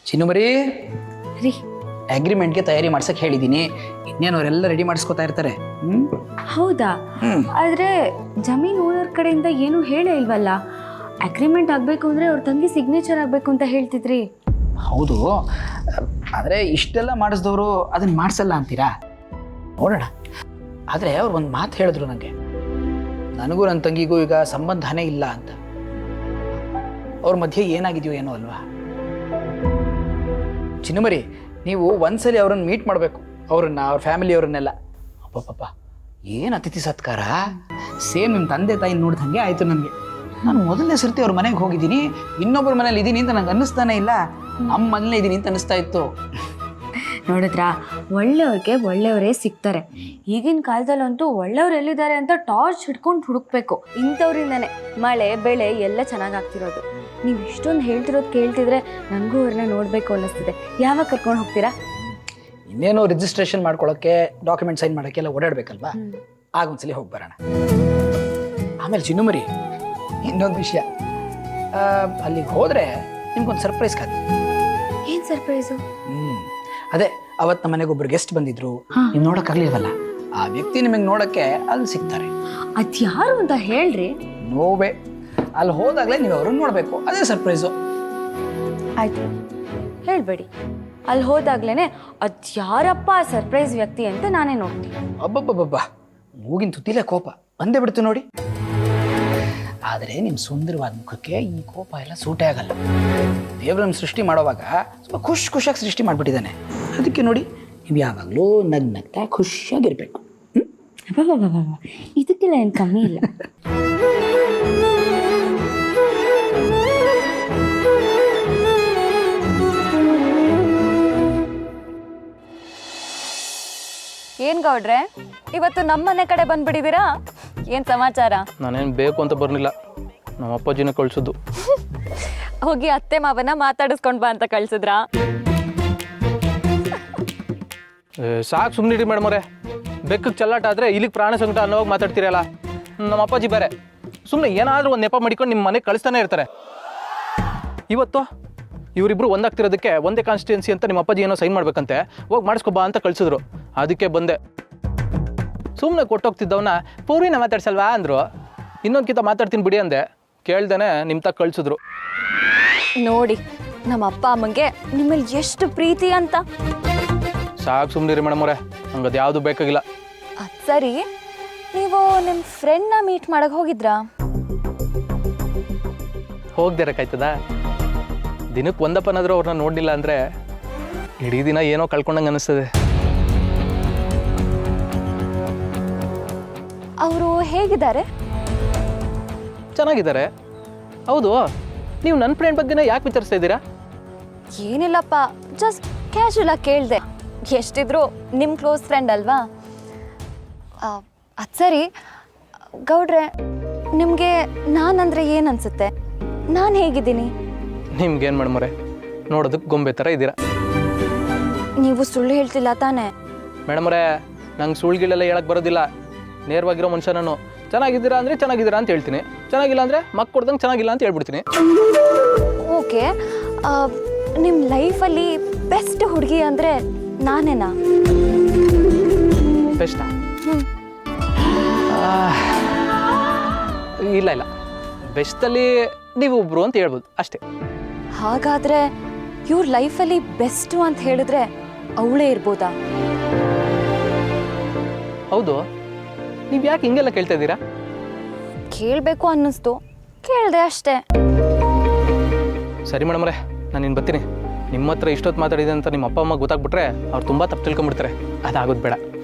ಚಿನ್ನುಮರಿ ರೀ ಅಗ್ರಿಮೆಂಟ್ಗೆ ತಯಾರಿ ಮಾಡ್ಸಕ್ ಹೇಳಿದ್ದೀನಿ. ಇನ್ನೇನು ಅವರೆಲ್ಲ ರೆಡಿ ಮಾಡಿಸ್ಕೊತಾ ಇರ್ತಾರೆ. ಹೌದಾ? ಆದ್ರೆ ಜಮೀನ್ ಓನರ್ ಕಡೆಯಿಂದ ಏನು ಹೇಳೇ ಇಲ್ವಲ್ಲ. ಅಗ್ರಿಮೆಂಟ್ ಆಗಬೇಕು ಅಂದ್ರೆ ಅವ್ರ ತಂಗಿ ಸಿಗ್ನೇಚರ್ ಆಗಬೇಕು ಅಂತ ಹೇಳ್ತಿದ್ರಿ. ಹೌದು, ಆದರೆ ಇಷ್ಟೆಲ್ಲ ಮಾಡಿಸಿದವರು ಅದನ್ನ ಮಾಡಿಸಲ್ಲ ಅಂತೀರಾ? ನೋಡೋಣ. ಆದರೆ ಅವ್ರು ಒಂದು ಮಾತು ಹೇಳಿದ್ರು ನನಗೆ, ನನಗೂ ನನ್ನ ತಂಗಿಗೂ ಈಗ ಸಂಬಂಧನೇ ಇಲ್ಲ ಅಂತ. ಅವ್ರ ಮಧ್ಯೆ ಏನಾಗಿದೆಯೋ ಏನೋ ಅಲ್ವಾ? ಚಿನ್ನುಮರಿ, ನೀವು ಒಂದ್ಸಲಿ ಅವ್ರನ್ನ ಮೀಟ್ ಮಾಡಬೇಕು, ಅವ್ರನ್ನ, ಅವ್ರ ಫ್ಯಾಮಿಲಿಯವ್ರನ್ನೆಲ್ಲ. ಅಪ್ಪಪ್ಪ, ಏನು ಅತಿಥಿ ಸತ್ಕಾರ! ಸೇಮ್ ನಿಮ್ಮ ತಂದೆ ತಾಯಿ ನೋಡ್ದಂಗೆ ಆಯಿತು ನನಗೆ. ನಾನು ಮೊದಲನೇ ಸರ್ತಿ ಅವ್ರ ಮನೆಗೆ ಹೋಗಿದ್ದೀನಿ, ಇನ್ನೊಬ್ಬರ ಮನೇಲಿ ಇದ್ದೀನಿ ಅಂತ ನಂಗೆ ಅನ್ನಿಸ್ತಾನೆ ಇಲ್ಲ. ನಮ್ಮ ಮನೇಲೇ ಇದ್ದೀನಿ ಅಂತ ಅನ್ನಿಸ್ತಾ ಇತ್ತು. ನೋಡಿದ್ರಾ, ಒಳ್ಳೆಯವ್ರಿಗೆ ಒಳ್ಳೆಯವರೇ ಸಿಗ್ತಾರೆ. ಈಗಿನ ಕಾಲದಲ್ಲಂತೂ ಒಳ್ಳೆಯವ್ರು ಎಲ್ಲಿದ್ದಾರೆ ಅಂತ ಟಾರ್ಚ್ ಹಿಡ್ಕೊಂಡು ಹುಡುಕ್ಬೇಕು. ಇಂಥವ್ರಿಂದಾನೆ ಮಳೆ ಬೆಳೆ ಎಲ್ಲ ಚೆನ್ನಾಗಾಗ್ತಿರೋದು. ನೀವು ಇಷ್ಟೊಂದು ಹೇಳ್ತಿರೋದು ಕೇಳ್ತಿದ್ರೆ ನನಗೂ ಅವ್ರನ್ನ ನೋಡಬೇಕು ಅನ್ನಿಸ್ತಿದೆ. ಯಾವಾಗ ಕರ್ಕೊಂಡು ಹೋಗ್ತೀರಾ? ಇನ್ನೇನು ರಿಜಿಸ್ಟ್ರೇಷನ್ ಮಾಡ್ಕೊಳ್ಳೋಕ್ಕೆ, ಡಾಕ್ಯುಮೆಂಟ್ ಸೈನ್ ಮಾಡೋಕ್ಕೆಲ್ಲ ಓಡಾಡಬೇಕಲ್ವಾ? ಆಗೊಂದ್ಸಲಿ ಹೋಗಿ ಬರೋಣ. ಆಮೇಲೆ ಚಿನ್ನುಮರಿ, ಇನ್ನೊಂದು ವಿಷಯ, ಅಲ್ಲಿಗೆ ಹೋದರೆ ನಿಮ್ಗೊಂದು ಸರ್ಪ್ರೈಸ್ ಕಾದು. ಏನು ಸರ್ಪ್ರೈಸು? ಅದೇ ಅವತ್ತು ನಮ್ಮ ಮನೆಗೆ ಒಬ್ರು ಗೆಸ್ಟ್ ಬಂದಿದ್ರು, ನೀವು ನೋಡೋಕ್ಕಾಗಲಿಲ್ವಲ್ಲ, ಆ ವ್ಯಕ್ತಿ ನಿಮಗೆ ನೋಡೋಕ್ಕೆ ಅಲ್ಲಿ ಸಿಗ್ತಾರೆ. ಅದ್ಯಾರು ಅಂತ ಹೇಳ್ರಿ. ನೋವೇ, ಅಲ್ಲಿ ಹೋದಾಗಲೇ ನೀವು ಅವ್ರನ್ನ ನೋಡಬೇಕು, ಅದೇ ಸರ್ಪ್ರೈಸು. ಆಯ್ತು, ಹೇಳ್ಬೇಡಿ. ಅಲ್ಲಿ ಹೋದಾಗ್ಲೇ ಅದ್ಯಾರಪ್ಪ ಸರ್ಪ್ರೈಸ್ ವ್ಯಕ್ತಿ ಅಂತ ನಾನೇ ನೋಡ್ತೀನಿ. ಅಬ್ಬಬ್ಬಬ್ಬ, ಮೂಗಿನ ತುತ್ತಿಲೇ ಕೋಪ ಬಂದೇ ಬಿಡ್ತು ನೋಡಿ. ಆದರೆ ನಿಮ್ಮ ಸುಂದರವಾದ ಮುಖಕ್ಕೆ ಈ ಕೋಪ ಎಲ್ಲ ಸೂಟೇ ಆಗಲ್ಲ. ದೇವ್ರನ್ನ ಸೃಷ್ಟಿ ಮಾಡೋವಾಗ ಸ್ವಲ್ಪ ಖುಷಿಯಾಗಿ ಸೃಷ್ಟಿ ಮಾಡಿಬಿಟ್ಟಿದ್ದಾನೆ. ಅದಕ್ಕೆ ನೋಡಿ, ನೀವು ಯಾವಾಗಲೂ ನಗ್ನಗ್ತಾ ಖುಷಿಯಾಗಿರ್ಬೇಕು. ಇದಕ್ಕೆಲ್ಲ ಏನು ಕಮ್ಮಿ ಇಲ್ಲ. ಏನ್ ಗೌಡ್ರೆ, ಇವತ್ತು ನಮ್ಮನೆ ಕಡೆ ಬಂದ್ಬಿಟ್ಟಿದ್ದೀರಾ? ಏನ್ ಸಮಾಚಾರ? ನಾನೇನು ಬೇಕು ಅಂತ ಬರಲಿಲ್ಲ, ನಮ್ಮ ಅಪ್ಪಾಜಿನ ಕಳಿಸಿದ್ದು. ಹೋಗಿ ಅತ್ತೆ ಮಾವನ ಮಾತಾಡಿಸ್ಕೊಂಡ್ ಬಾ ಅಂತ ಕಳ್ಸಿದ್ರಾ? ಸಾಕು ಸುಮ್ಮನಿರಿ ಮೇಡಮವ್ರೆ, ಬೆಕ್ಕಕ್ಕೆ ಚಲ್ಲಾಟ ಆದರೆ ಇಲ್ಲಿಗೆ ಪ್ರಾಣ ಸಂಕಟ ಅನ್ನೋವಾಗ ಮಾತಾಡ್ತೀರಲ್ಲ. ನಮ್ಮ ಅಪ್ಪಾಜಿ ಬೇರೆ ಸುಮ್ಮನೆ ಏನಾದರೂ ಒಂದು ನೆಪ ಮಾಡಿಕೊಂಡು ನಿಮ್ಮ ಮನೆಗೆ ಕಳಿಸ್ತಾನೆ ಇರ್ತಾರೆ. ಇವತ್ತು ಇವರಿಬ್ಬರು ಒಂದಾಗ್ತಿರೋದಕ್ಕೆ ಒಂದೇ ಕಾನ್ಸ್ಟಿಟ್ಯೂನ್ಸಿ ಅಂತ ನಿಮ್ಮ ಅಪ್ಪಾಜಿ ಏನೋ ಸೈನ್ ಮಾಡ್ಬೇಕಂತೆ, ಹೋಗಿ ಮಾಡಿಸ್ಕೊಬಾ ಅಂತ ಕಳಿಸಿದ್ರು. ಅದಕ್ಕೆ ಬಂದೆ. ಸುಮ್ಮನೆ ಕೊಟ್ಟೋಗ್ತಿದ್ದವನ್ನ ಪೂರ್ವಿನ ಮಾತಾಡ್ಸಲ್ವಾ ಅಂದರು. ಇನ್ನೊಂದ್ಕಿಂತ ಮಾತಾಡ್ತೀನಿ ಬಿಡಿ ಅಂದೆ, ಕೇಳ್ದೇನೆ ನಿಮ್ಮ ತಕ್ಕ ಕಳಿಸಿದ್ರು. ನೋಡಿ, ನಮ್ಮ ಅಪ್ಪ ಅಮ್ಮಂಗೆ ನಿಮ್ಮಲ್ಲಿ ಎಷ್ಟು ಪ್ರೀತಿ ಅಂತ. ಸಾಕು ಸುಮ್ಮನಿರಿ ಮೇಡಮವ್ರೆ, ಹಂಗೆ ಅದು ಯಾವುದು ಬೇಕಾಗಿಲ್ಲ. ಅದು ಸರಿ, ನೀವು ನಿಮ್ಮ ಫ್ರೆಂಡ್ನ ಮೀಟ್ ಮಾಡಕ್ಕೆ ಹೋಗಿದ್ರಾ? ಹೋಗ್ದಿರಕ್ಕಾಯ್ತದ? ದಿನಕ್ಕೆ ಒಂದಪ್ಪನಾದರೂ ಅವ್ರನ್ನ ನೋಡಲಿಲ್ಲ ಅಂದರೆ ಇಡೀ ದಿನ ಏನೋ ಕಳ್ಕೊಂಡಂಗೆ ಅನ್ನಿಸ್ತದೆ. ಅವರು ಹೇಗಿದ್ದಾರೆ? ಚೆನ್ನಾಗಿದ್ದಾರೆ. ಹೌದು, ನೀವು ನನ್ನ ಫ್ರೆಂಡ್ ಬಗ್ಗೆನೇ ಯಾಕೆ ವಿಚಾರಿಸ್ತಾ ಇದ್ದೀರಾ? ಏನಿಲ್ಲಪ್ಪ, ಜಸ್ಟ್ ಕ್ಯಾಶುವಲ್ ಆಗಿ ಕೇಳಿದೆ. ಎಷ್ಟಿದ್ರು ನಿಮ್ಮ ಕ್ಲೋಸ್ ಫ್ರೆಂಡ್ ಅಲ್ವಾ? ಅದು ಸರಿ ಗೌಡ್ರೆ, ನಿಮಗೆ ನಾನಂದರೆ ಏನು ಅನಿಸುತ್ತೆ? ನಾನು ಹೇಗಿದ್ದೀನಿ? ನಿಮ್ಗೇನು ಮೇಡಮವ್ರೆ, ನೋಡೋದಕ್ಕೆ ಗೊಂಬೆ ಥರ ಇದ್ದೀರಾ. ನೀವು ಸುಳ್ಳು ಹೇಳ್ತಿಲ್ಲ ತಾನೇ? ಮೇಡಮವ್ರೆ, ನಂಗೆ ಸುಳ್ಳುಗಳೆಲ್ಲ ಹೇಳಕ್ಕೆ ಬರೋದಿಲ್ಲ. ನೇರವಾಗಿರೋ ಮನುಷ್ಯ ನಾನು. ಚೆನ್ನಾಗಿದ್ದೀರಾ ಅಂದರೆ ಚೆನ್ನಾಗಿದ್ದೀರಾ ಅಂತ ಹೇಳ್ತೀನಿ, ಚೆನ್ನಾಗಿಲ್ಲ ಅಂದರೆ ಮಕ್ಕ ಕೊಡ್ದಂಗೆ ಚೆನ್ನಾಗಿಲ್ಲ ಅಂತ ಹೇಳ್ಬಿಡ್ತೀನಿ. ಓಕೆ, ನಿಮ್ಮ ಲೈಫಲ್ಲಿ ಬೆಸ್ಟ್ ಹುಡುಗಿ ಅಂದರೆ ನಾನೇನಾ? ಬೆಸ್ಟಾ? ಇಲ್ಲ ಇಲ್ಲ, ಬೆಸ್ಟಲ್ಲಿ ನೀವು ಒಬ್ಬರು ಅಂತ ಹೇಳ್ಬೋದು ಅಷ್ಟೇ. ಹಾಗಾದರೆ ಇವ್ರ ಲೈಫಲ್ಲಿ ಬೆಸ್ಟು ಅಂತ ಹೇಳಿದ್ರೆ ಅವಳೇ ಇರ್ಬೋದಾ? ಹೌದು, ನೀವು ಯಾಕೆ ಹಿಂಗೆಲ್ಲ ಕೇಳ್ತಾ ಇದ್ದೀರಾ? ಕೇಳಬೇಕು ಅನ್ನಿಸ್ತು, ಕೇಳಿದೆ ಅಷ್ಟೇ. ಸರಿ ಮೇಡಮ್ರೆ, ನಾನು ಇನ್ನು ಬರ್ತೀನಿ. ನಿಮ್ಮ ಹತ್ರ ಇಷ್ಟೊತ್ತು ಮಾತಾಡಿದೆ ಅಂತ ನಿಮ್ಮ ಅಪ್ಪ ಅಮ್ಮ ಗೊತ್ತಾಗ್ಬಿಟ್ರೆ ಅವ್ರು ತುಂಬ ತಪ್ಪು ತಿಳ್ಕೊಂಬಿಡ್ತಾರೆ. ಅದಾಗೋದು ಬೇಡ.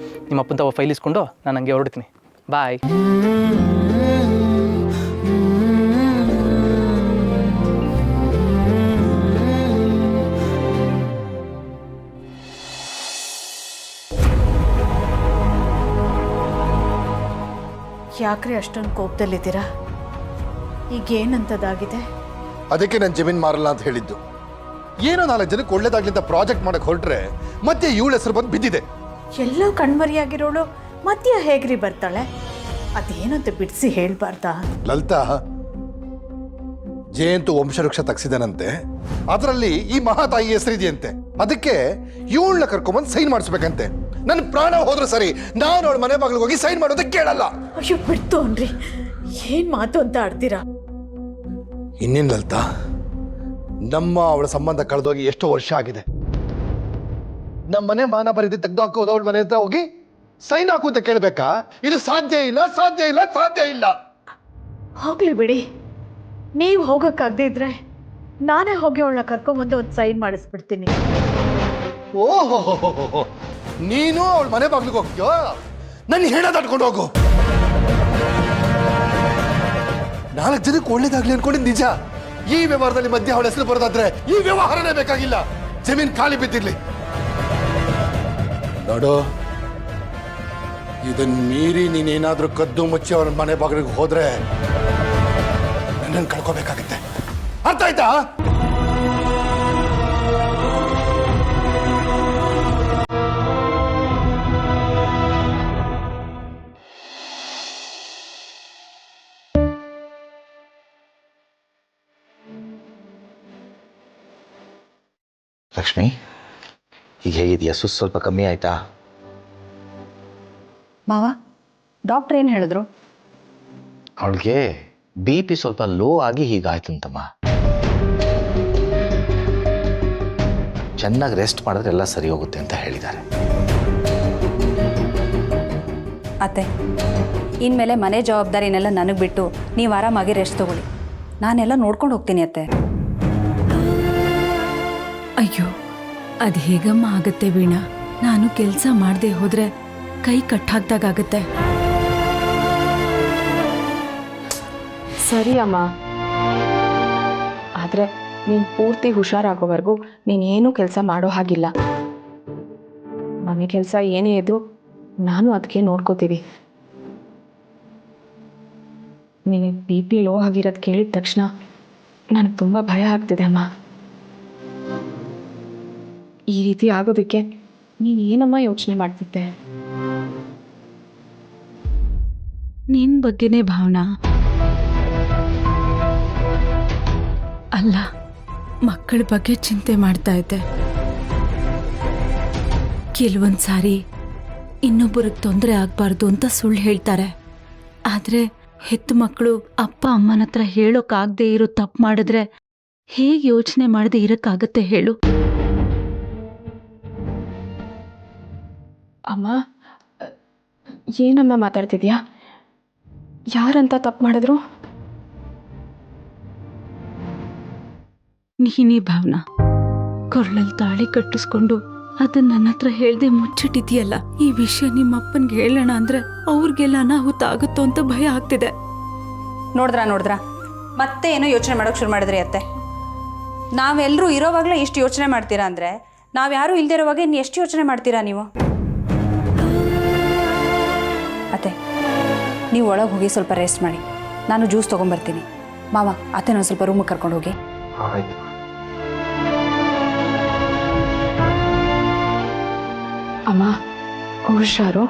ನಿಮ್ಮ ಅಪ್ಪನ ತಾವ ಫೈಲ್ ಇಸ್ಕೊಂಡು ನಾನು ಹಂಗೆ ಹೊರಡ್ತೀನಿ. ಬಾಯ್. ಯಾಕ್ರಿ ಅಷ್ಟೊಂದು ಕೋಪದಲ್ಲಿದ್ದೀರಾ? ಈಗ ಏನಂತದಾಗಿದೆ? ಅದಕ್ಕೆ ನಾನು ಜಮೀನು ಮಾರಲ್ಲ ಅಂತ ಹೇಳಿದ್ದು. ಏನೋ 4 ಜನಕ್ಕೆ ಒಳ್ಳೇದಾಗ್ಲಿ ಅಂತ ಪ್ರಾಜೆಕ್ಟ್ ಮಾಡಕ್ಕೆ ಹೊರಟ್ರೆ ಮತ್ತೆ ಇವಳ ಹೆಸರು ಬಂದು ಬಿದ್ದಿದೆ. ಎಲ್ಲೋ ಕಣ್ಮರಿಯಾಗಿರೋಳು ಮಧ್ಯ ಹೇಗ್ರಿ ಬರ್ತಾಳೆ? ಅದೇನಂತ ಬಿಡಿಸಿ ಹೇಳ್ಬಾರ್ದಾ? ಲಲಿತಾ, ಜಯಂತು ವಂಶವೃಕ್ಷ ತಗ್ಸಿದಾನಂತೆ, ಅದರಲ್ಲಿ ಈ ಮಹಾತಾಯಿ ಹೆಸರಿದೆಯಂತೆ. ಅದಕ್ಕೆ ಇವಳನ್ನ ಕರ್ಕೊಂಬಂದು ಸೈನ್ ಮಾಡಿಸ್ಬೇಕಂತೆ. ನನ್ನ ಪ್ರಾಣ ಹೋದ್ರೆ ಸರಿ, ನಾನು ಅವಳ ಮನೆ ಬಾಗಿಲಿಗೆ ಹೋಗಿ ಸೈನ್ ಮಾಡೋದಕ್ಕೆ ಕೇಳಲ್ಲ. ಅಯ್ಯೋ ಬಿಡ್ತು ಅನ್ರಿ, ಏನ್ ಮಾತು ಅಂತ ಆಡ್ತೀರಾ? ಇನ್ನೇನ್ ಲಲಿತಾ, ನಮ್ಮ ಅವಳ ಸಂಬಂಧ ಕಳೆದೋಗಿ ಎಷ್ಟೋ ವರ್ಷ ಆಗಿದೆ. ನಮ್ಮ ಮನೆ ಮಾನ ಬರೀತಿ ತೆಗೆದು ಹಾಕೋದು ಅವಳ ಮನೆ ಹತ್ರ ಹೋಗಿ ಸೈನ್ ಹಾಕು ಅಂತ ಕೇಳ್ಬೇಕಾ? ಇದು ಸಾಧ್ಯ ಇಲ್ಲ, ಸಾಧ್ಯ ಇಲ್ಲ, ಸಾಧ್ಯ ಇಲ್ಲ. ಹೋಗ್ಲಿ ಬಿಡಿ, ನೀವು ಹೋಗಕ್ಕಾಗದೇ ಇದ್ರೆ ನಾನೇ ಹೋಗಿ ಅವಳನ್ನ ಕರ್ಕೊಂಬಂದು ಒಂದು ಸೈನ್ ಮಾಡಿಸ್ಬಿಡ್ತೀನಿ. ಓಹೋ, ನೀನು ಅವಳ ಮನೆ ಬಾಗ್ಲಿಗೆ ಹೋಗ್ತೀಯೋ? ನನ್ನ ಹೆಣ ತಟ್ಕೊಂಡು ಹೋಗು. 4 ಜನಕ್ಕೆ ಒಳ್ಳೇದಾಗ್ಲಿ ಅನ್ಕೊಂಡಿದ್ದು ನಿಜ. ಈ ವ್ಯವಹಾರದಲ್ಲಿ ಮಧ್ಯೆ ಅವಳ ಹೆಸರು ಬರೋದಾದ್ರೆ ಈ ವ್ಯವಹಾರನೇ ಬೇಕಾಗಿಲ್ಲ, ಜಮೀನ್ ಖಾಲಿ ಬಿದ್ದಿರ್ಲಿ. ನೋಡು, ಇದನ್ನ ಮೀರಿ ನೀನೇನಾದ್ರೂ ಕದ್ದು ಮುಚ್ಚಿ ಅವರ ಮನೆ ಬಾಗಿಲಿಗೆ ಹೋದ್ರೆ ನನ್ನನ್ನು ಕಳ್ಕೋಬೇಕಾಗತ್ತೆ. ಅರ್ಥ ಆಯ್ತಾ? ಲಕ್ಷ್ಮಿ, ಈಗ ಹೇಗಿದೆಯಾ? ಸುಸ್ತು ಸ್ವಲ್ಪ ಕಮ್ಮಿ ಆಯ್ತಾ? ಮಾವ, ಡಾಕ್ಟರ್ ಏನು ಹೇಳಿದ್ರು? ಅವಳಿಗೆ BP ಸ್ವಲ್ಪ ಲೋ ಆಗಿ ಹೀಗಾಯ್ತಂತಮ್ಮ. ಚೆನ್ನಾಗಿ ರೆಸ್ಟ್ ಮಾಡಿದ್ರೆ ಎಲ್ಲ ಸರಿ ಹೋಗುತ್ತೆ ಅಂತ ಹೇಳಿದ್ದಾರೆ. ಅತ್ತೆ, ಇನ್ಮೇಲೆ ಮನೆ ಜವಾಬ್ದಾರಿನೆಲ್ಲ ನನಗೆ ಬಿಟ್ಟು ನೀವು ಆರಾಮಾಗಿ ರೆಸ್ಟ್ ತಗೊಳ್ಳಿ. ನಾನೆಲ್ಲ ನೋಡ್ಕೊಂಡು ಹೋಗ್ತೀನಿ ಅತ್ತೆ. ಅಯ್ಯೋ, ಅದು ಹೇಗಮ್ಮ ಆಗತ್ತೆ ವೀಣಾ? ನಾನು ಕೆಲಸ ಮಾಡದೆ ಹೋದ್ರೆ ಕೈ ಕಟ್ಟಾಗ್ದಾಗತ್ತೆ. ಸರಿ ಅಮ್ಮ, ಆದರೆ ನೀನು ಪೂರ್ತಿ ಹುಷಾರಾಗೋವರೆಗೂ ನೀನೇನೂ ಕೆಲಸ ಮಾಡೋ ಹಾಗಿಲ್ಲ. ಮನೆ ಕೆಲಸ ಏನೇ ಇದ್ದು ನಾನು ಅದಕ್ಕೆ ನೋಡ್ಕೋತೀವಿ. ನೀನು BP ಲೋ ಆಗಿರೋದು ಕೇಳಿದ ತಕ್ಷಣ ನನಗೆ ತುಂಬ ಭಯ ಆಗ್ತಿದೆ ಅಮ್ಮ. ಈ ರೀತಿ ಆಗೋದಕ್ಕೆ ನೀನು ಏನಮ್ಮ ಯೋಚನೆ ಮಾಡ್ತಿದ್ದೆ? ನಿನ್ ಬಗ್ಗೆನೇ ಭಾವನಾ. ಅಲ್ಲ, ಮಕ್ಕಳ ಬಗ್ಗೆ ಚಿಂತೆ ಮಾಡ್ತಾ ಇದ್ದೆ. ಕೆಲವೊಂದು ಸಾರಿ ಇನ್ನೊಬ್ಬರಿಗೆ ತೊಂದರೆ ಆಗಬಾರ್ದು ಅಂತ ಸುಳ್ಳು ಹೇಳ್ತಾರೆ. ಆದರೆ ಹೆತ್ತು ಮಕ್ಕಳು ಅಪ್ಪ ಅಮ್ಮನ ಹತ್ರ ಹೇಳೋಕ್ಕಾಗದೆ ಇರೋ ತಪ್ಪು ಮಾಡಿದ್ರೆ ಹೇಗೆ ಯೋಚನೆ ಮಾಡದೆ ಇರೋಕ್ಕಾಗತ್ತೆ ಹೇಳು? ಅಮ್ಮ, ಏನಮ್ಮ ಮಾತಾಡ್ತಿದ್ಯಾ? ಯಾರಂತ ತಪ್ಪು ಮಾಡಿದ್ರು? ನೀನೇ ಭಾವನಾ. ಕೊರಳಲ್ಲಿ ತಾಳಿ ಕಟ್ಟಿಸ್ಕೊಂಡು ಅದನ್ನ ನನ್ನ ಹತ್ರ ಹೇಳ್ದೆ ಮುಚ್ಚಿಟ್ಟಿದ್ಯಲ್ಲ. ಈ ವಿಷಯ ನಿಮ್ಮ ಅಪ್ಪನ್ಗೆ ಹೇಳೋಣ ಅಂದ್ರೆ ಅವ್ರಿಗೆಲ್ಲ ಅನಾಹುತ ಆಗುತ್ತೋ ಅಂತ ಭಯ ಆಗ್ತಿದೆ. ನೋಡಿದ್ರಾ ಮತ್ತೆ ಏನೋ ಯೋಚನೆ ಮಾಡೋಕೆ ಶುರು ಮಾಡಿದ್ರಿ ಅತ್ತೆ. ನಾವೆಲ್ಲರೂ ಇರೋವಾಗಲೇ ಇಷ್ಟು ಯೋಚನೆ ಮಾಡ್ತೀರಾ ಅಂದರೆ ನಾವು ಯಾರೂ ಇಲ್ಲದೆ ಇರೋವಾಗ ಇನ್ನು ಎಷ್ಟು ಯೋಚನೆ ಮಾಡ್ತೀರಾ ನೀವು? ಅತ್ತೆ, ನೀವು ಒಳಗೆ ಹೋಗಿ ಸ್ವಲ್ಪ ರೆಸ್ಟ್ ಮಾಡಿ. ನಾನು ಜ್ಯೂಸ್ ತೊಗೊಂಬರ್ತೀನಿ. ಮಾವ, ಅತ್ತೆ ನಾನು ಸ್ವಲ್ಪ ರೂಮಿಗೆ ಕರ್ಕೊಂಡು ಹೋಗಿ. ಆಯ್ತು. ಅಮ್ಮ, ಹುಷಾರು.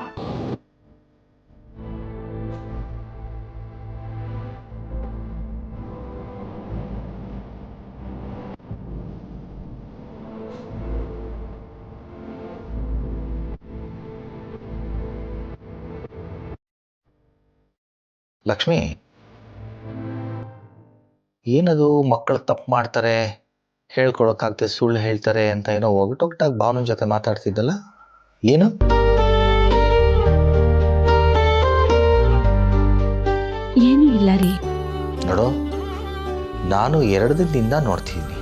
ಲಕ್ಷ್ಮಿ, ಏನದು ಮಕ್ಕಳು ತಪ್ಪು ಮಾಡ್ತಾರೆ, ಹೇಳ್ಕೊಳಕ್ಕಾಗ್ತದೆ, ಸುಳ್ಳು ಹೇಳ್ತಾರೆ ಅಂತ ಏನೋ ಒಗಟೊಗಟಾಗಿ ಭಾವನ ಜೊತೆ ಮಾತಾಡ್ತಿದ್ದಲ್ಲ, ಏನು? ಏನೂ ಇಲ್ಲ ರೀ. ನೋಡು, ನಾನು 2 ದಿನದಿಂದ ನೋಡ್ತಿದ್ದೀನಿ.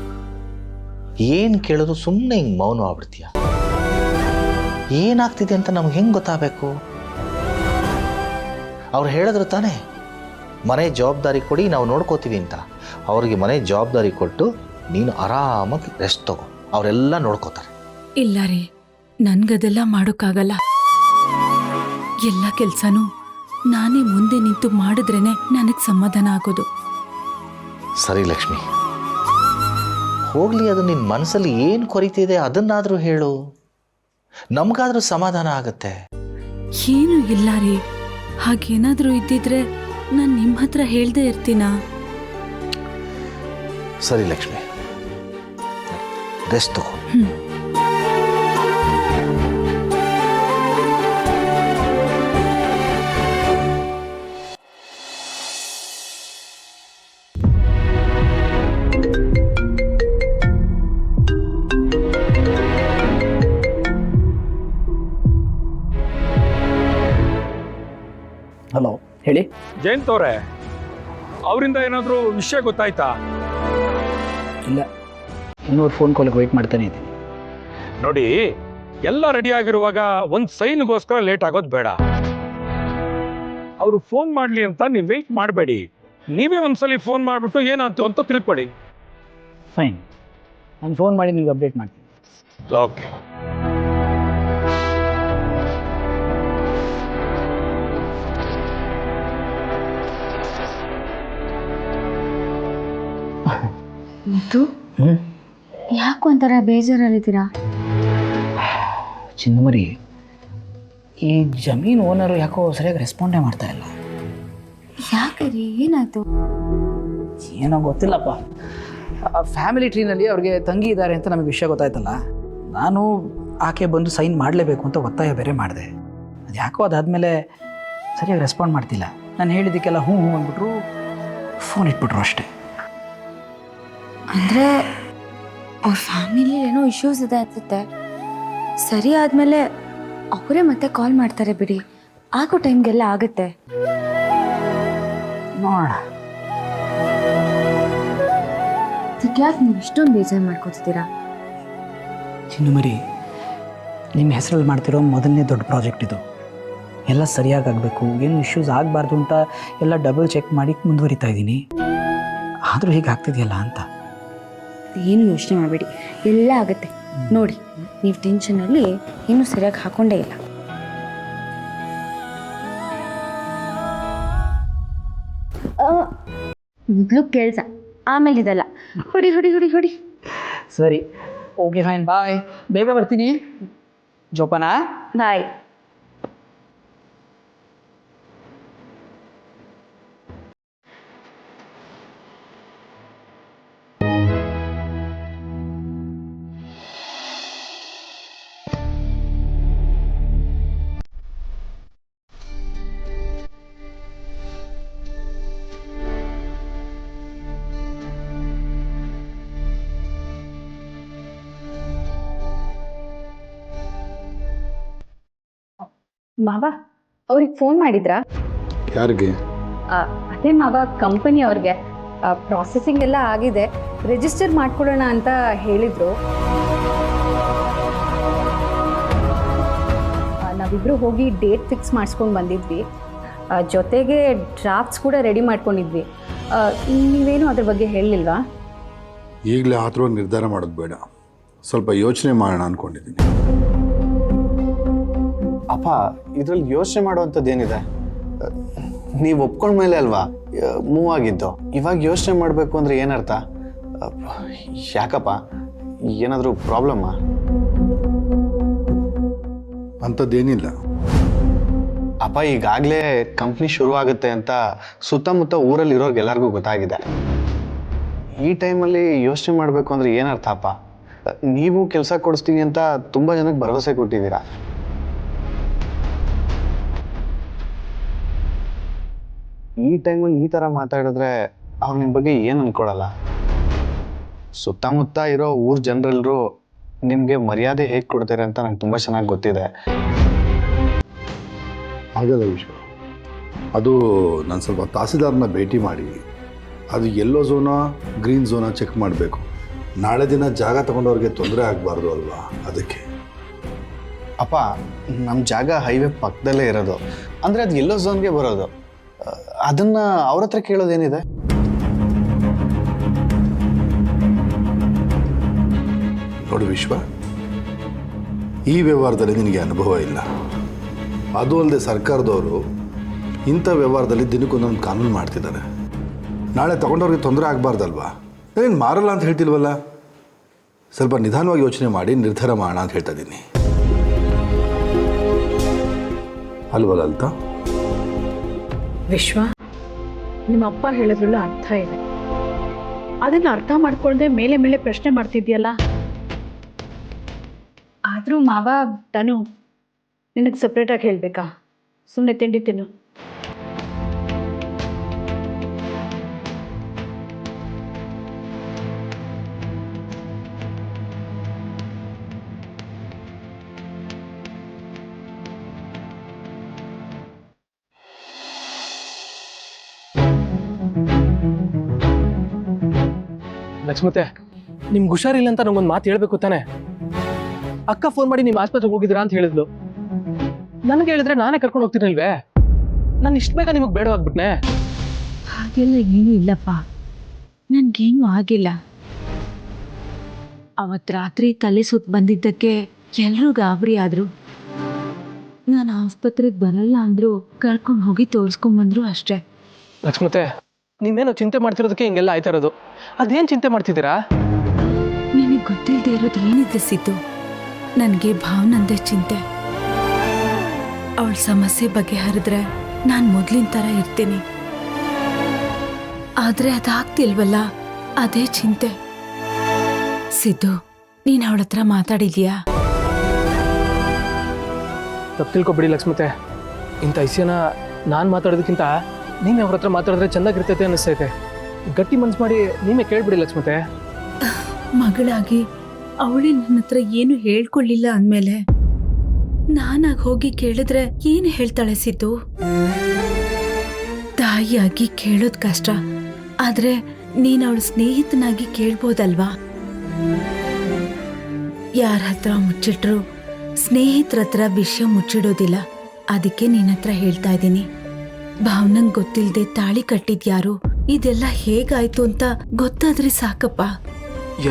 ಏನು ಕೇಳೋದು ಸುಮ್ಮನೆ ಹಿಂಗೆ ಮೌನ ಆಗ್ಬಿಡ್ತೀಯ. ಏನಾಗ್ತಿದೆ ಅಂತ ನಮ್ಗೆ ಹೆಂಗೆ ಗೊತ್ತಾಗಬೇಕು? ಅವ್ರು ಹೇಳಿದ್ರು ತಾನೇ ಮನೆ ಜವಾಬ್ದಾರಿ ಕೊಡಿ, ನಾವು ನೋಡ್ಕೋತೀವಿ ಅಂತ. ಅವ್ರಿಗೆ ಮನೆ ಜವಾಬ್ದಾರಿ ಕೊಟ್ಟು ನೀನು ಆರಾಮಾಗಿ ರೆಸ್ಟ್ ತಗೋ, ಅವರೆಲ್ಲ ನೋಡ್ಕೋತಾರೆ. ಇಲ್ಲ ರೀ, ನನ್ಗದೆಲ್ಲ ಮಾಡೋಕ್ಕಾಗಲ್ಲ. ಎಲ್ಲ ಕೆಲಸನೂ ನಾನೇ ಮುಂದೆ ನಿಂತು ಮಾಡಿದ್ರೇನೆ ನನಗೆ ಸಮಾಧಾನ ಆಗೋದು. ಸರಿ ಲಕ್ಷ್ಮಿ, ಹೋಗ್ಲಿ, ಅದು ನಿನ್ನ ಮನಸ್ಸಲ್ಲಿ ಏನು ಕೊರಿತಿದೆ ಅದನ್ನಾದರೂ ಹೇಳು, ನಮಗಾದ್ರೂ ಸಮಾಧಾನ ಆಗತ್ತೆ. ಏನೂ ಇಲ್ಲ ರೀ. ಹಾಗೇನಾದರೂ ಇದ್ದಿದ್ರೆ ನಾನು ನಿಮ್ಮ ಹತ್ರ ಹೇಳ್ದೇ ಇರ್ತೀನಾ? ಸರಿ ಲಕ್ಷ್ಮಿ, ರೆಸ್ಟ್ ತಗೋ. ಹಲೋ, ಹೇಳಿ. ಜಯಂತ್ ಅವರೇ, ಅವರಿಂದ ಏನಾದರೂ ವಿಷಯ ಗೊತ್ತಾಯ್ತಾ? ಇಲ್ಲ, ಇನ್ನೂರು ಫೋನ್ ಕಾಲ್ಗೆ ವೆಯ್ಟ್ ಮಾಡ್ತಾನೆ ಇದ್ದೀನಿ. ನೋಡಿ, ಎಲ್ಲ ರೆಡಿ ಆಗಿರುವಾಗ ಒಂದು ಸೈನ್ಗೋಸ್ಕರ ಲೇಟ್ ಆಗೋದು ಬೇಡ. ಅವರು ಫೋನ್ ಮಾಡಲಿ ಅಂತ ನೀವು ವೆಯ್ಟ್ ಮಾಡಬೇಡಿ. ನೀವೇ ಒಂದ್ಸಲಿ ಫೋನ್ ಮಾಡಿಬಿಟ್ಟು ಏನಾಯ್ತು ಅಂತ ತಿಳ್ಕೊಳ್ಳಿ. ಫೈನ್, ನಾನು ಫೋನ್ ಮಾಡಿ ನಿಮ್ಗೆ ಅಪ್ಡೇಟ್ ಮಾಡ್ತೀನಿ. ಓಕೆ. ಮತ್ತು ಯಾಕೆ ಒಂಥರ ಬೇಜಾರಲ್ಲಿದ್ದೀರಾ? ಚಿನ್ನಮರಿ, ಈ ಜಮೀನು ಓನರು ಯಾಕೋ ಸರಿಯಾಗಿ ರೆಸ್ಪಾಂಡೇ ಮಾಡ್ತಾ ಇಲ್ಲ. ಯಾಕೆ ರೀ, ಏನಾಯ್ತು? ಏನೋ ಗೊತ್ತಿಲ್ಲಪ್ಪ. ಫ್ಯಾಮಿಲಿ ಟ್ರೀನಲ್ಲಿ ಅವ್ರಿಗೆ ತಂಗಿ ಇದ್ದಾರೆ ಅಂತ ನಮಗೆ ವಿಷಯ ಗೊತ್ತಾಯ್ತಲ್ಲ, ನಾನು ಆಕೆ ಬಂದು ಸೈನ್ ಮಾಡಲೇಬೇಕು ಅಂತ ಒತ್ತಾಯ ಬೇರೆ ಮಾಡಿದೆ. ಅದು ಯಾಕೋ ಅದಾದಮೇಲೆ ಸರಿಯಾಗಿ ರೆಸ್ಪಾಂಡ್ ಮಾಡ್ತಿಲ್ಲ. ನಾನು ಹೇಳಿದ್ದಕ್ಕೆಲ್ಲ ಹ್ಞೂ ಹ್ಞೂ ಅಂದ್ಬಿಟ್ರು, ಫೋನ್ ಇಟ್ಬಿಟ್ರು ಅಷ್ಟೇ. ಅಂದರೆ ಅವ್ರ ಫ್ಯಾಮಿಲಿ ಏನೋ ಇಶ್ಯೂಸ್ ಇದೆ ಅನ್ಸುತ್ತೆ. ಸರಿ ಆದಮೇಲೆ ಅವರೇ ಮತ್ತೆ ಕಾಲ್ ಮಾಡ್ತಾರೆ ಬಿಡಿ, ಆಗೋ ಟೈಮ್ಗೆಲ್ಲ ಆಗುತ್ತೆ. ನೋಡೋಣ. ಯಾಕೆ ನೀವು ಇಷ್ಟೊಂದು ಬೇಜಾರು ಮಾಡ್ಕೊತಿದ್ದೀರಾ? ಚಿನ್ನಮರಿ, ನಿಮ್ಮ ಹೆಸರಲ್ಲಿ ಮಾಡ್ತಿರೋ ಮೊದಲನೇ ದೊಡ್ಡ ಪ್ರಾಜೆಕ್ಟ್ ಇದು. ಎಲ್ಲ ಸರಿಯಾಗಿ ಆಗಬೇಕು, ಏನು ಇಶ್ಯೂಸ್ ಆಗಬಾರ್ದು ಅಂತ ಎಲ್ಲ ಡಬಲ್ ಚೆಕ್ ಮಾಡಿ ಮುಂದುವರಿತಾ ಇದ್ದೀನಿ. ಆದರೂ ಹೀಗೆ ಆಗ್ತಿದೆಯಲ್ಲ ಅಂತ. ಏನು ಯೋಚನೆ ಮಾಡಬೇಡಿ, ಎಲ್ಲ ಆಗುತ್ತೆ. ನೋಡಿ, ನೀವು ಟೆನ್ಷನಲ್ಲಿ ಏನೂ ಸರಿಯಾಗಿ ಹಾಕೊಂಡೇ ಇಲ್ಲ. ಮೊದಲು ಕೆಲಸ, ಆಮೇಲೆ ಇದೆಲ್ಲ. ಹೊಡಿ ಹೊಡಿ ಹೊಡಿ ಹೊಡಿ. ಸರಿ, ಓಕೆ ಫೈನ್, ಬಾಯ್. ಬೇಗ ಬರ್ತೀನಿ. ಜೋಪಾನ. ಬಾಯ್. ಮಾವ, ಅವ್ರಿಗೆ ಫೋನ್ ಮಾಡಿದ್ರಾ? ಯಾರಿಗೆ? ಅದೇ ಮಾವ, ಕಂಪನಿ ಅವ್ರಿಗೆ. ಪ್ರಾಸೆಸಿಂಗ್ ಎಲ್ಲ ಆಗಿದೆ, ರಿಜಿಸ್ಟರ್ ಮಾಡ್ಕೊಳ್ಳೋಣ ಅಂತ ಹೇಳಿದ್ರು. ನಾವಿಬ್ರು ಹೋಗಿ ಡೇಟ್ ಫಿಕ್ಸ್ ಮಾಡಿಸ್ಕೊಂಡು ಬಂದಿದ್ವಿ. ಜೊತೆಗೆ ಡ್ರಾಫ್ಟ್ಸ್ ಕೂಡ ರೆಡಿ ಮಾಡ್ಕೊಂಡಿದ್ವಿ. ನೀವೇನು ಅದ್ರ ಬಗ್ಗೆ ಹೇಳಲಿಲ್ವಾ? ಈಗಲೇ ಆದರೂ ನಿರ್ಧಾರ ಮಾಡೋದು ಬೇಡ, ಸ್ವಲ್ಪ ಯೋಚನೆ ಮಾಡೋಣ ಅಂದ್ಕೊಂಡಿದ್ದೀನಿ. ಅಪ್ಪ, ಇದರಲ್ಲಿ ಯೋಚನೆ ಮಾಡುವಂಥದ್ದು ಏನಿದೆ? ನೀವು ಒಪ್ಕೊಂಡ ಮೇಲೆ ಅಲ್ವಾ ಮೂವ್ ಆಗಿದ್ದು. ಇವಾಗ ಯೋಚನೆ ಮಾಡಬೇಕು ಅಂದರೆ ಏನರ್ಥ? ಯಾಕಪ್ಪ, ಏನಾದರೂ ಪ್ರಾಬ್ಲಮ್ಮಾ? ಅಂಥದ್ದೇನಿಲ್ಲ ಅಪ್ಪ. ಈಗಾಗಲೇ ಕಂಪ್ನಿ ಶುರು ಆಗುತ್ತೆ ಅಂತ ಸುತ್ತಮುತ್ತ ಊರಲ್ಲಿ ಇರೋರ್ಗೆಲ್ಲರಿಗೂ ಗೊತ್ತಾಗಿದೆ. ಈ ಟೈಮಲ್ಲಿ ಯೋಚನೆ ಮಾಡಬೇಕು ಅಂದರೆ ಏನರ್ಥ ಅಪ್ಪ? ನೀವು ಕೆಲಸ ಕೊಡಿಸ್ತೀನಿ ಅಂತ ತುಂಬ ಜನಕ್ಕೆ ಭರವಸೆ ಕೊಟ್ಟಿದ್ದೀರಾ. ಈ ಟೈಮಲ್ಲಿ ಈ ಥರ ಮಾತಾಡಿದ್ರೆ ಅವ್ರು ನಿಮ್ಮ ಬಗ್ಗೆ ಏನು ಅಂದ್ಕೊಳ್ಳಲ್ಲ. ಸುತ್ತಮುತ್ತ ಇರೋ ಊರ ಜನರೆಲ್ಲರೂ ನಿಮಗೆ ಮರ್ಯಾದೆ ಹೇಗೆ ಕೊಡ್ತಾರೆ ಅಂತ ನಂಗೆ ತುಂಬ ಚೆನ್ನಾಗಿ ಗೊತ್ತಿದೆ. ಆಗಲ್ಲ ವಿಶ್ವ, ಅದು ನಾನು ಸ್ವಲ್ಪ ತಹಸೀಲ್ದಾರ್ನ ಭೇಟಿ ಮಾಡಿ ಅದು ಎಲ್ಲೋ ಝೋನಾ ಗ್ರೀನ್ ಝೋನಾ ಚೆಕ್ ಮಾಡಬೇಕು. ನಾಳೆ ದಿನ ಜಾಗ ತಗೊಂಡವ್ರಿಗೆ ತೊಂದರೆ ಆಗಬಾರ್ದು ಅಲ್ವಾ, ಅದಕ್ಕೆ. ಅಪ್ಪ, ನಮ್ಮ ಜಾಗ ಹೈವೇ ಪಕ್ಕದಲ್ಲೇ ಇರೋದು, ಅಂದರೆ ಅದು ಎಲ್ಲೋ ಝೋನ್ಗೆ ಬರೋದು. ಅದನ್ನ ಅವ್ರ ಹತ್ರ ಕೇಳೋದೇನಿದೆ? ನೋಡು ವಿಶ್ವ, ಈ ವ್ಯವಹಾರದಲ್ಲಿ ನಿನಗೆ ಅನುಭವ ಇಲ್ಲ. ಅದು ಅಲ್ಲದೆ ಸರ್ಕಾರದವರು ಇಂಥ ವ್ಯವಹಾರದಲ್ಲಿ ದಿನಕ್ಕೊಂದೊಂದು ಕಾನೂನು ಮಾಡ್ತಿದ್ದಾರೆ. ನಾಳೆ ತಗೊಂಡವ್ರಿಗೆ ತೊಂದರೆ ಆಗಬಾರ್ದಲ್ವಾ? ನಾನೇನು ಮಾರಲ್ಲ ಅಂತ ಹೇಳ್ತಿಲ್ವಲ್ಲ. ಸ್ವಲ್ಪ ನಿಧಾನವಾಗಿ ಯೋಚನೆ ಮಾಡಿ ನಿರ್ಧಾರ ಮಾಡೋಣ ಅಂತ ಹೇಳ್ತಾ ಇದ್ದೀನಿ ಅಲ್ವಲ್ಲ ಲಲಿತಾ? ವಿಶ್ವ, ನಿಮ್ಮ ಅಪ್ಪ ಹೇಳಿದ್ರಲ್ಲ ಅರ್ಥ ಇದೆ. ಅದನ್ನ ಅರ್ಥ ಮಾಡ್ಕೊಳ್ದೆ ಮೇಲೆ ಮೇಲೆ ಪ್ರಶ್ನೆ ಮಾಡ್ತಿದ್ಯಲ್ಲ. ಆದರೂ ಮಾವ ತನು ನಿನಗೆ ಸಪ್ರೇಟಾಗಿ ಹೇಳಬೇಕಾ? ಸುಮ್ಮನೆ ತಿಂಡಿ ತಿನ್ನು. ಲಕ್ಷ್ಮತೆ, ನಿಮ್ಗೆ ಹುಷಾರಿಲ್ಲ ಅಂತ ನಂಗೊಂದು ಮಾತು ಹೇಳ್ಬೇಕು ತಾನೆ? ಅಕ್ಕ ಫೋನ್ ಮಾಡಿ ನೀವು ಆಸ್ಪತ್ರೆಗೆ ಹೋಗಿದ್ದೀರಾ ಅಂತ ಹೇಳಿದ್ಲು. ನನಗೆ ಹೇಳಿದ್ರೆ ನಾನೇ ಕರ್ಕೊಂಡು ಹೋಗ್ತೀನಲ್ವೇ? ನಾನು ಇಷ್ಟು ಬೇಗ ನಿಮಗೆ ಬೇಡವಾಗ್ಬಿಟ್ನೆ? ಹಾಗೆಲ್ಲ ಏನೂ ಇಲ್ಲಪ್ಪ, ನನ್ಗೇನು ಆಗಿಲ್ಲ. ಅವತ್ತು ರಾತ್ರಿ ತಲೆ ಸುತ್ತ ಬಂದಿದ್ದಕ್ಕೆ ಎಲ್ಲರೂ ಗಾಬರಿ ಆದರು. ನಾನು ಆಸ್ಪತ್ರೆಗೆ ಬರಲ್ಲ ಅಂದ್ರು ಕರ್ಕೊಂಡು ಹೋಗಿ ತೋರಿಸ್ಕೊಂಬಂದ್ರು ಅಷ್ಟೇ. ಲಕ್ಷ್ಮತೆ, ನೀವೇನೋ ಚಿಂತೆ ಮಾಡ್ತಿರೋದಕ್ಕೆ ಹಿಂಗೆಲ್ಲ ಆಯ್ತಾ ಇರೋದು. ಅದೇನು ಚಿಂತೆ ಮಾಡ್ತಿದ್ದೀರಾ? ನಿನಗೆ ಗೊತ್ತಿಲ್ಲದೆ ಇರೋದು ಏನಿದೆ ಸಿದ್ದು? ನನಗೆ ಭಾವನಂದೇ ಚಿಂತೆ. ಅವಳ ಸಮಸ್ಯೆ ಬಗೆಹರಿದ್ರೆ ನಾನು ಮೊದಲಿನ ಥರ ಇರ್ತೀನಿ. ಆದರೆ ಅದಾಗ್ತಿಲ್ವಲ್ಲ, ಅದೇ ಚಿಂತೆ. ಸಿದ್ದು, ನೀನು ಅವಳ ಹತ್ರ ಮಾತಾಡಿದ್ಯಾ? ತಪ್ಪು ತಿಳ್ಕೊಬಿಡಿ ಲಕ್ಷ್ಮತೆ. ಇಂಥ ವಿಷಯನ ನಾನು ಮಾತಾಡೋದಕ್ಕಿಂತ ನೀವೇ ಅವ್ರ ಹತ್ರ ಮಾತಾಡಿದ್ರೆ ಚೆನ್ನಾಗಿರ್ತೈತೆ ಅನ್ನಿಸ್ತೈತೆ. ಗಟ್ಟಿ ಮನ್ಸು ಮಾಡಿ ನೀವೇ ಕೇಳ್ಬಿಡಿ ಲಕ್ಷ್ಮತೆ. ಮಗಳಾಗಿ ಅವಳೇ ನನ್ನ ಹತ್ರ ಏನು ಹೇಳ್ಕೊಳ್ಳಿಲ್ಲ ಅಂದಮೇಲೆ ನಾನಾಗಿ ಹೋಗಿ ಕೇಳಿದ್ರೆ ಏನು ಹೇಳ್ತಾಳೆ ಸಿದ್ದು? ತಾಯಿಯಾಗಿ ಕೇಳೋದು ಕಷ್ಟ, ಆದ್ರೆ ನೀನು ಅವಳ ಸ್ನೇಹಿತನಾಗಿ ಕೇಳ್ಬೋದಲ್ವಾ? ಯಾರ ಹತ್ರ ಮುಚ್ಚಿಟ್ರು ಸ್ನೇಹಿತರ ಹತ್ರ ವಿಷಯ ಮುಚ್ಚಿಡೋದಿಲ್ಲ. ಅದಕ್ಕೆ ನಿನ್ನ ಹತ್ರ ಹೇಳ್ತಾ ಇದ್ದೀನಿ. ಭಾವನಂಗೆ ಗೊತ್ತಿಲ್ಲದೆ ತಾಳಿ ಕಟ್ಟಿದ್ಯಾರು, ಇದೆಲ್ಲ ಹೇಗಾಯ್ತು ಅಂತ ಗೊತ್ತಾದ್ರೆ ಸಾಕಪ್ಪ.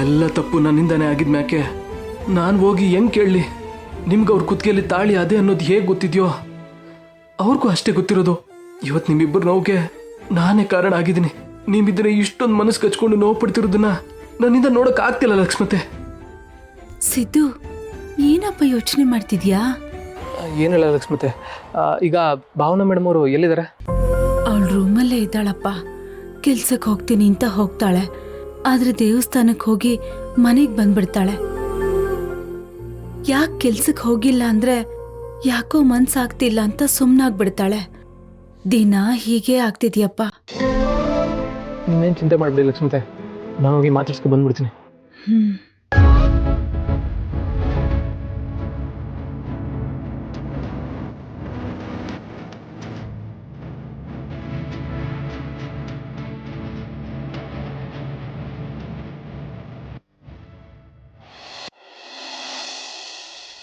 ಎಲ್ಲ ತಪ್ಪು ನನ್ನಿಂದಾನೇ ಆಗಿದ್ಮ್ಯಾಕೆ ನಾನು ಹೋಗಿ ಹೆಂಗ್ ಕೇಳಲಿ? ನಿಮ್ಗೆ ಅವ್ರ ಕುತ್ತಿಗೆಯಲ್ಲಿ ತಾಳಿ ಅದೇ ಅನ್ನೋದು ಹೇಗೆ ಗೊತ್ತಿದ್ಯೋ ಅವ್ರಿಗೂ ಅಷ್ಟೇ ಗೊತ್ತಿರೋದು. ಇವತ್ತು ನಿಮ್ಮಿಬ್ಬರು ನೋವಿಗೆ ನಾನೇ ಕಾರಣ ಆಗಿದ್ದೀನಿ. ನೀವಿದ್ರೆ ಇಷ್ಟೊಂದು ಮನಸ್ಸು ಕಚ್ಕೊಂಡು ನೋವು ಪಡ್ತಿರೋದನ್ನ ನನ್ನಿಂದ ನೋಡಕ್ ಆಗ್ತಿಲ್ಲ ಲಕ್ಷ್ಮತೆ. ಸಿದ್ದು, ಏನಪ್ಪ ಯೋಚನೆ ಮಾಡ್ತಿದ್ಯಾ? ಏನಿಲ್ಲ ಲಕ್ಷ್ಮತೆ. ಈಗ ಭಾವನಾ ಮೇಡಮ್ ಅವರು ಎಲ್ಲಿದ್ದಾರೆ? ಅವಳ ರೂಮಲ್ಲೇ ಇದ್ದಾಳಪ್ಪ. ಕೆಲ್ಸಕ್ಕೆ ಹೋಗ್ತೀನಿ ಅಂತ ಹೋಗ್ತಾಳೆ, ಆದ್ರೆ ದೇವಸ್ಥಾನಕ್ಕೆ ಹೋಗಿ ಮನೆಗೆ ಬಂದ್ಬಿಡ್ತಾಳೆ. ಯಾಕೆ ಕೆಲ್ಸಕ್ಕೆ ಹೋಗಿಲ್ಲ ಅಂದ್ರೆ ಯಾಕೋ ಮನ್ಸಾಗ್ತಿಲ್ಲ ಅಂತ ಸುಮ್ಮನಾಗ್ಬಿಡ್ತಾಳೆ. ದಿನ ಹೀಗೆ ಆಗ್ತಿದ್ಯಪ್ಪ. ನೀವೇನು ಚಿಂತೆ ಮಾಡ್ಬಿಡಿ ಲಕ್ಷ್ಮತೆ, ನಾನು ಹೋಗಿ ಮಾತಾಡ್ಸ್ಕೊಂಡು ಬಂದ್ಬಿಡ್ತೀನಿ.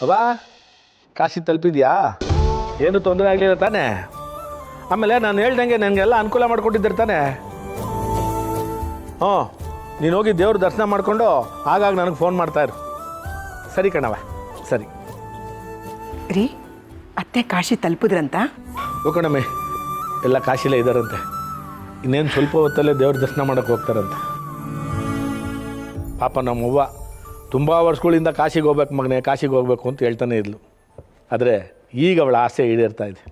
ಅವಾ, ಕಾಶಿ ತಲುಪಿದ್ಯಾ? ಏನು ತೊಂದರೆ ಆಗಲಿಲ್ಲ ತಾನೆ? ಆಮೇಲೆ ನಾನು ಹೇಳ್ದಂಗೆ ನನಗೆಲ್ಲ ಅನುಕೂಲ ಮಾಡಿಕೊಟ್ಟಿದ್ದರು ತಾನೆ? ಹ್ಞೂ, ನೀನು ಹೋಗಿ ದೇವ್ರ ದರ್ಶನ ಮಾಡಿಕೊಂಡು ಆಗಾಗ ನನಗೆ ಫೋನ್ ಮಾಡ್ತಾಯಿರು. ಸರಿ ಕಣವ, ಸರಿ. ರೀ, ಅತ್ತೆ ಕಾಶಿ ತಲುಪಿದ್ರಂತ? ಓ ಕಣಮ್ಮೆ, ಎಲ್ಲ ಕಾಶಿಲೇ ಇದ್ದಾರಂತೆ. ಇನ್ನೇನು ಸ್ವಲ್ಪ ಹೊತ್ತಲ್ಲೇ ದೇವ್ರ ದರ್ಶನ ಮಾಡೋಕ್ಕೆ ಹೋಗ್ತಾರಂತೆ. ಪಾಪ ನಮ್ಮವ್ವ ತುಂಬ ವರ್ಷಗಳಿಂದ ಕಾಶಿಗೆ ಹೋಗ್ಬೇಕು ಮಗನೇ, ಕಾಶಿಗೆ ಹೋಗ್ಬೇಕು ಅಂತ ಹೇಳ್ತಾನೆ ಇದ್ಲು. ಆದರೆ ಈಗ ಅವಳ ಆಸೆ ಈಡೇರ್ತಾ ಇದೆ.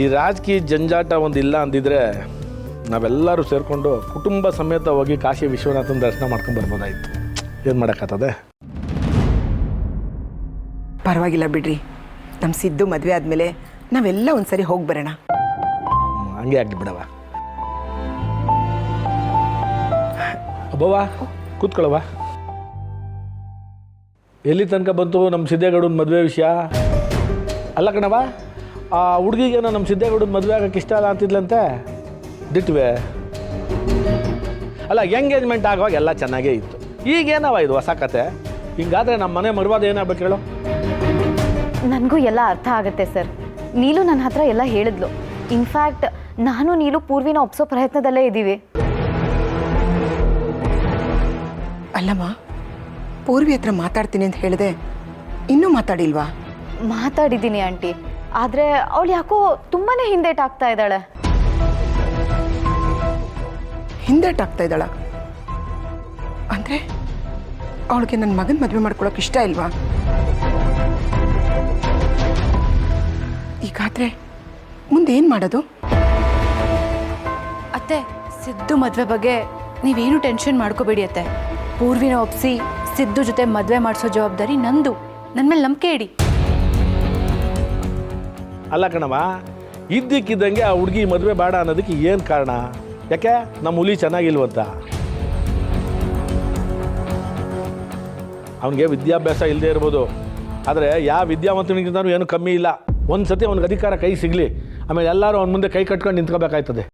ಈ ರಾಜಕೀಯ ಜಂಜಾಟ ಒಂದಿಲ್ಲ ಅಂದಿದ್ರೆ ನಾವೆಲ್ಲರೂ ಸೇರಿಕೊಂಡು ಕುಟುಂಬ ಸಮೇತ ಹೋಗಿ ಕಾಶಿ ವಿಶ್ವನಾಥನ ದರ್ಶನ ಮಾಡ್ಕೊಂಡು ಬರ್ಬೋದಾಯಿತು. ಏನು ಮಾಡೋಕ್ಕಾಗ್ತದೆ? ಪರವಾಗಿಲ್ಲ ಬಿಡ್ರಿ, ನಮ್ಮ ಸಿದ್ದು ಮದುವೆ ಆದಮೇಲೆ ನಾವೆಲ್ಲ ಒಂದ್ಸರಿ ಹೋಗಿ ಬರೋಣ. ಹಂಗೆ ಆಗಲಿ ಬಿಡವ. ಅಬ್ಬವ್ವ, ಕೂತ್ಕೊಳ್ಳವ. ಎಲ್ಲಿ ತನಕ ಬಂತು ನಮ್ಮ ಸಿದ್ದೇಗೌಡನ ಮದುವೆ ವಿಷಯ? ಅಲ್ಲ ಕಣವ, ಆ ಹುಡುಗಿಗೇನೋ ನಮ್ಮ ಸಿದ್ದೇಗೌಡನ ಮದುವೆ ಆಗೋಕ್ಕೆ ಇಷ್ಟ ಅಲ್ಲ ಅಂತಿದ್ಲಂತೆ, ದಿಟ್ವೆ. ಅಲ್ಲ, ಎಂಗೇಜ್ಮೆಂಟ್ ಆಗುವಾಗ ಎಲ್ಲ ಚೆನ್ನಾಗೇ ಇತ್ತು. ಈಗೇನವ ಇದು ಹೊಸ ಕತೆ? ಹಿಂಗಾದ್ರೆ ನಮ್ಮ ಮನೆ ಮರುವಾದ ಏನಾಗಬೇಕು ಹೇಳು? ನನಗೂ ಎಲ್ಲ ಅರ್ಥ ಆಗುತ್ತೆ ಸರ್. ನೀಲು ನನ್ನ ಹತ್ರ ಎಲ್ಲ ಹೇಳಿದ್ಲು. ಇನ್ಫ್ಯಾಕ್ಟ್ ನಾನು ನೀಲು ಪೂರ್ವಿನ ಒಪ್ಸೋ ಪ್ರಯತ್ನದಲ್ಲೇ ಇದ್ದೀವಿ. ಅಲ್ಲಮ್ಮ, ಪೂರ್ವಿ ಹತ್ರ ಮಾತಾಡ್ತೀನಿ ಅಂತ ಹೇಳಿದೆ, ಇನ್ನೂ ಮಾತಾಡಿಲ್ವಾ? ಮಾತಾಡಿದ್ದೀನಿ ಆಂಟಿ, ಆದರೆ ಅವಳು ಯಾಕೋ ತುಂಬಾ ಹಿಂದೇಟಾಗ್ತಾ ಇದ್ದಾಳೆ. ಹಿಂದೇಟಾಗ್ತಾ ಇದ್ದಾಳ ಅಂದರೆ ಅವಳಿಗೆ ನನ್ನ ಮಗನ ಮದುವೆ ಮಾಡ್ಕೊಳಕ್ಕೆ ಇಷ್ಟ ಇಲ್ವಾ? ಈಗಾದರೆ ಮುಂದೆ ಏನು ಮಾಡೋದು? ಅತ್ತೆ, ಸಿದ್ದು ಮದುವೆ ಬಗ್ಗೆ ನೀವೇನು ಟೆನ್ಷನ್ ಮಾಡ್ಕೋಬೇಡಿ ಅತ್ತೆ. ಪೂರ್ವಿನ ಒಪ್ಸಿ ಸಿದ್ದು ಜೊತೆ ಮದುವೆ ಮಾಡಿಸೋ ಜವಾಬ್ದಾರಿ ನಂದು. ನನ್ನ ಮೇಲೆ ನಂಬಿಕೆ ಇಡಿ. ಅಲ್ಲ ಕಣವ, ಇದ್ದಕ್ಕಿದ್ದಂಗೆ ಆ ಹುಡುಗಿ ಮದುವೆ ಬೇಡ ಅನ್ನೋದಕ್ಕೆ ಏನು ಕಾರಣ? ಯಾಕೆ ನಮ್ಮ ಹುಲಿ ಚೆನ್ನಾಗಿಲ್ವಂತ? ಅವನಿಗೆ ವಿದ್ಯಾಭ್ಯಾಸ ಇಲ್ಲದೆ ಇರ್ಬೋದು, ಆದರೆ ಯಾವ ವಿದ್ಯಾವಂತನಿಗಿಂತನೂ ಏನು ಕಮ್ಮಿ ಇಲ್ಲ. ಒಂದು ಸತಿ ಅವ್ನಿಗೆ ಅಧಿಕಾರ ಕೈ ಸಿಗಲಿ, ಆಮೇಲೆ ಎಲ್ಲರೂ ಅವನ ಮುಂದೆ ಕೈ ಕಟ್ಕೊಂಡು ನಿಂತ್ಕೋಬೇಕಾಯ್ತದೆ.